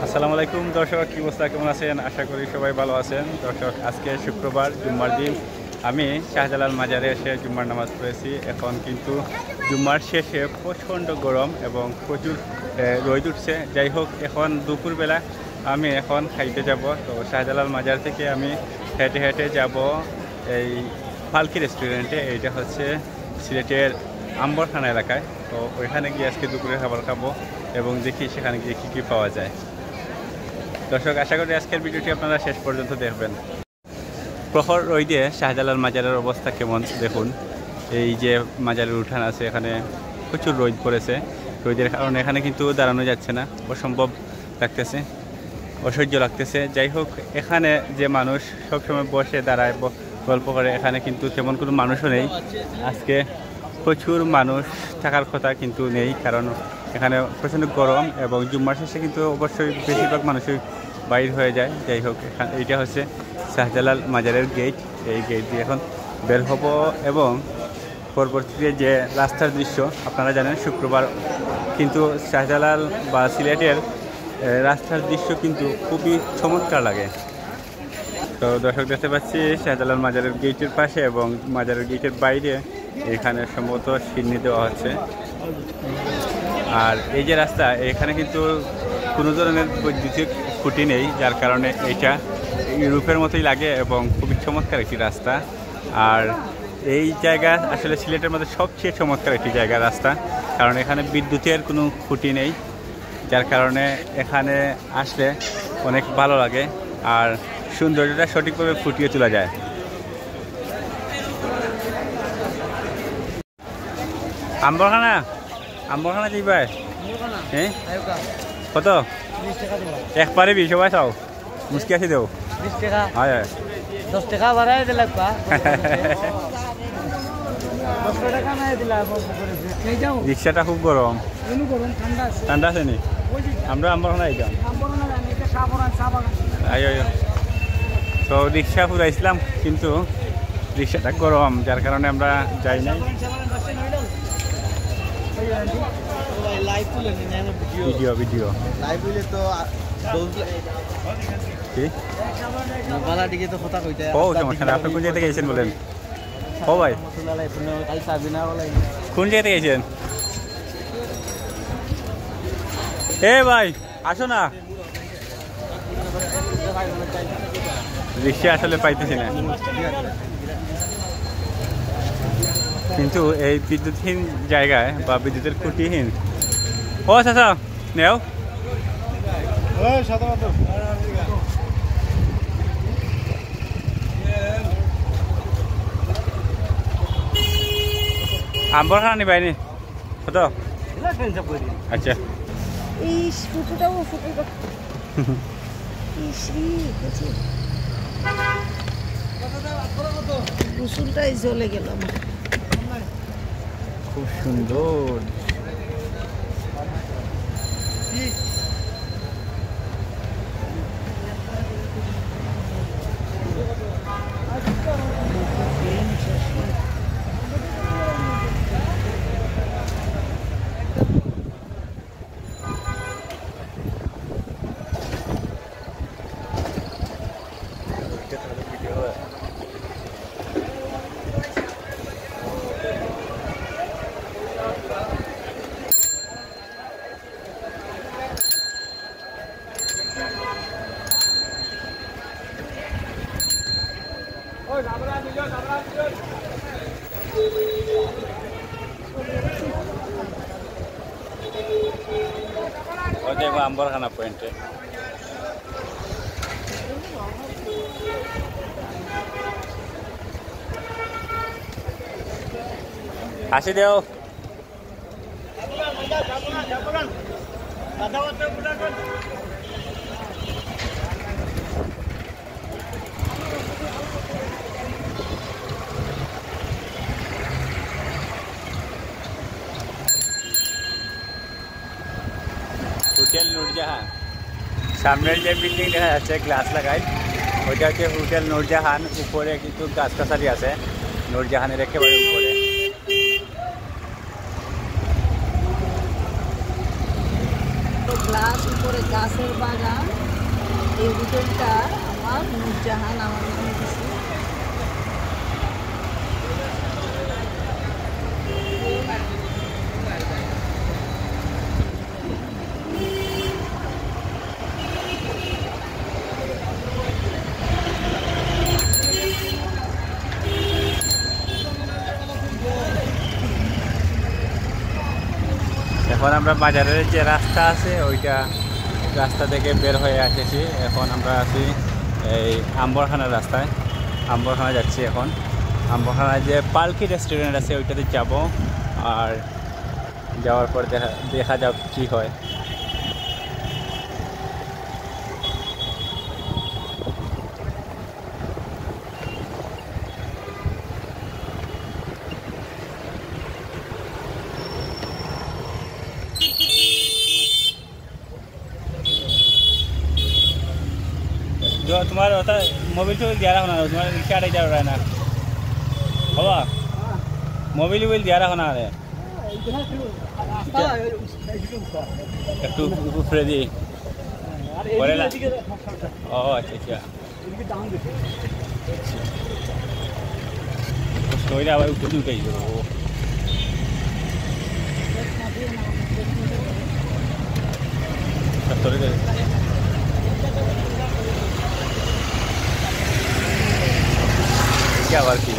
আসসালামু আলাইকুম দর্শক, কি অবস্থা, কেমন আছেন? আশা করি সবাই ভালো আছেন। দর্শক, আজকে শুক্রবার, জুম্মার দিন। আমি শাহজালাল মাজারে এসে জুম্মার নামাজ পড়েছি। এখন কিন্তু জুম্মার শেষে প্রচণ্ড গরম এবং প্রচুর রোদ উঠছে। যাই হোক, এখন দুপুরবেলা আমি এখন খাইতে যাব। তো শাহজালাল মাজার থেকে আমি হেঁটে হেঁটে যাব এই ফালকি রেস্টুরেন্টে। এইটা হচ্ছে সিলেটের আম্বরখানা এলাকায়। তো ওইখানে গিয়ে আজকে দুপুরে খাবার খাবো এবং দেখি সেখানে গিয়ে কী কী পাওয়া যায়। দর্শক, আশা করি আজকের ভিডিওটি আপনারা শেষ পর্যন্ত দেখবেন। প্রখর রোদে শাহজালাল মাজারের অবস্থা কেমন দেখুন। এই যে মাজারের উঠান আছে, এখানে প্রচুর রোদ পড়েছে। রোদের কারণে এখানে কিন্তু দাঁড়ানো যাচ্ছে না, অসম্ভব লাগতেছে, অসহ্য লাগতেছে। যাই হোক, এখানে যে মানুষ সবসময় বসে দাঁড়ায় গল্প করে, এখানে কিন্তু তেমন কোনো মানুষও নেই। আজকে প্রচুর মানুষ থাকার কথা কিন্তু নেই, কারণ এখানে প্রচণ্ড গরম এবং জুম্মার শেষে কিন্তু অবশ্যই বেশিরভাগ মানুষই বাইর হয়ে যায়। যাই হোক, এইটা হচ্ছে শাহজালাল মাজারের গেট। এই গেট দিয়ে এখন বের হব এবং পরবর্তীতে যে রাস্তার দৃশ্য, আপনারা জানেন শুক্রবার কিন্তু শাহজালাল বা সিলেটের রাস্তার দৃশ্য কিন্তু খুবই চমৎকার লাগে। তো দর্শক, দেখতে পাচ্ছি শাহজালাল মাজারের গেটের পাশে এবং মাজারের গেটের বাইরে এখানে সম্ভবত সিন্নি দেওয়া হচ্ছে। আর এই যে রাস্তা, এখানে কিন্তু কোনো ধরনের বৈদ্যুতিক খুঁটি নেই, যার কারণে এটা ইউরোপের মতোই লাগে এবং খুবই চমৎকার একটি রাস্তা। আর এই জায়গা আসলে সিলেটের মধ্যে সবচেয়ে চমৎকার একটি জায়গা রাস্তা, কারণ এখানে বিদ্যুতের কোনো খুঁটি নেই, যার কারণে এখানে আসলে অনেক ভালো লাগে আর সৌন্দর্যটা সঠিকভাবে ফুটিয়ে তোলা যায়। আম্বরখানা আম্বরখানা যাইবাই? হ্যাঁ, কত? এক পারিবি? সবাই চাও মুসকি আসি দেও। 20 টাকা? হয় হয়, 10 টাকা বাড়াই দিলাম। 10 টাকা নাই দিলাম। রিক্সাটা খুব গরম, ঠান্ডা আছে নি? আমরা আম্বরখানা যাইতাম। আয় আয়, তো রিক্সা ফুরাইছিলাম কিন্তু রিক্সাটা গরম, যার কারণে আমরা যাই নাই। ভিডিও ভিডিও ও সমস্যা না। আপনি কোন জায়গায় গেছেন বলেন? ও ভাই, কোন জায়গাতে গেছেন? এ ভাই, আসো না। রিক্সা আসলে পাইতেছি না, কিন্তু এই বিদ্যুৎহীন জায়গায় বা বিদ্যুতের খুঁটিহীন। ও চাচা নেও, আম্বরখানা নিবাইনি কত? আচ্ছা, গোসলটাই চলে গেলাম। খুব সুন্দর। দেখো আম্বরখানা পয়েন্টে হাসি দেও। হোটেল নূরজাহান, সামনের যে বিল্ডিং দেখা যাচ্ছে গ্লাস লাগাই, ওইটা হচ্ছে হোটেল নূরজাহান। উপরে কিন্তু গাছগাছালি আছে, নূরজাহানের একেবারে উপরে। গ্লাস উপরে গাছের বাগান। এই হোটেলটা আমার নূরজাহান আমার নামে দিছে। এখন আমরা বাজারের যে রাস্তা আছে ওইটা রাস্তা থেকে বের হয়ে এসেছি। এখন আমরা আছি এই আম্বরখানার রাস্তায়, আম্বরখানা যাচ্ছি এখন। আম্বরখানায় যে পালকি রেস্টুরেন্ট আছে ওইটাতে যাব, আর যাওয়ার পর দেখা যাক কী হয়। जो तुम्हारा होता है मोबाइल तो दिया रहा होना, तुम्हारा रिक्शा जा रहा है ना बाबा, मोबाइल वोबाइल दिया रहा होना है একটু উপরে দিয়ে পরে না। ও আচ্ছা আচ্ছা, ওইটা আবার উপরে উঠে যাবো। আবার কি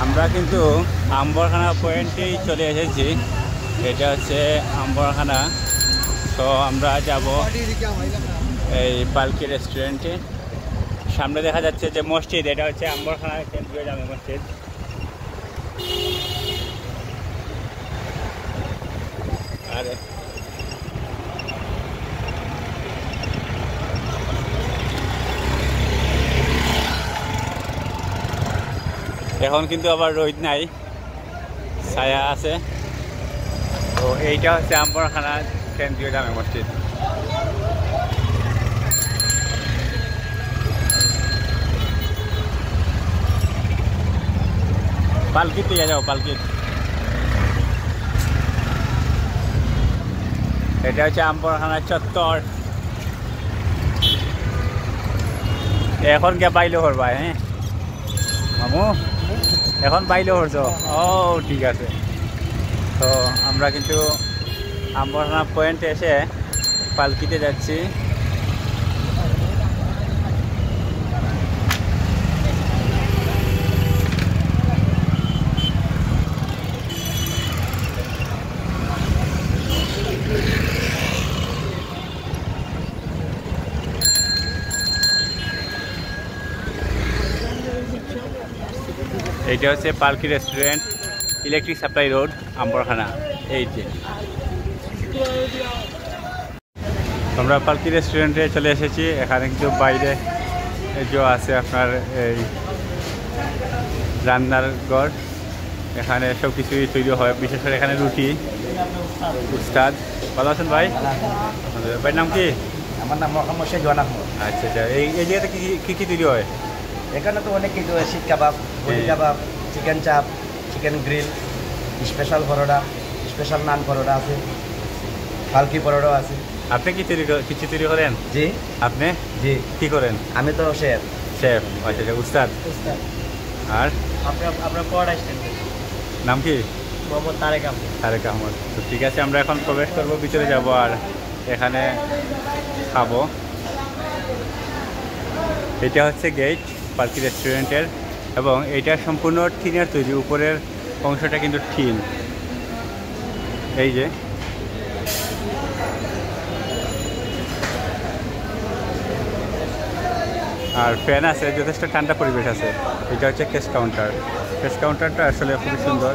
আমরা কিন্তু আম্বরখানা পয়েন্টেই চলে এসেছি। এটা হচ্ছে আম্বরখানা। তো আমরা যাব এই পালকি রেস্টুরেন্টে। সামনে দেখা যাচ্ছে যে মসজিদ, এটা হচ্ছে আম্বরখানা কেন্দ্রীয় জামে মসজিদ। আর এখন কিন্তু আবার রোদ নাই, ছায়া আছে। তো এইটা হচ্ছে আম্বরখানা কেন্দ্রীয় জামে মসজিদ। পালকিত দিয়ে যাও, পালকিত। এটা হচ্ছে আম্বরখানা চত্বর। এখন কে বাইলে করবা? হ্যাঁ মামু, এখন বাইলে করছো? ও ঠিক আছে। তো আমরা কিন্তু আম্বরখানা পয়েন্টে এসে পালকিতে যাচ্ছি। এইটা হচ্ছে পালকি restaurant, electric supply road, Ambarkhana. এই যে আমরা পালকি রেস্টুরেন্টে চলে এসেছি। এখানে কিন্তু বাইরে যে আছে আপনার এই রান্নার ঘর, এখানে সব কিছুই তৈরি হয়। বিশেষ করে এখানে রুটি। উস্তাদ ভালো আছেন ভাই? ভাইয়ের নাম কি? আমার নাম মোহাম্মদ শাহজাহান আহমদ। আচ্ছা আচ্ছা, এই জায়গাতে কী কী তৈরি হয়? এখানে তো অনেক কিছু হয়, শিক কাবাব, বলি কাবাব, চিকেন চাপ, চিকেন গ্রিল, স্পেশাল পরোটা, স্পেশাল নান পরোটা আছে, পালকি পরোটাও আছে। আপনি কি কিছু তৈরি করেন? জি। আপনি? জি। কি করেন? আমি তো শেফ। শেফ, আচ্ছা আচ্ছা, উস্তাদ। আর আপনার পরোটা স্ট্যান্ড নাম কি? মোহাম্মদ তারেক আহমদ। তারেক আহমদ। তো ঠিক আছে, আমরা এখন প্রবেশ করবো, ভিতরে যাব আর এখানে খাবো। এটা হচ্ছে গেট পালকি রেস্টুরেন্টের, এবং এটা সম্পূর্ণ টিনের তৈরি। উপরের অংশটা কিন্তু টিন। এই যে আর ফ্যান আছে, যথেষ্ট ঠান্ডা পরিবেশ আছে। এটা হচ্ছে ক্যাশ কাউন্টার। ক্যাশ কাউন্টারটা আসলে খুবই সুন্দর।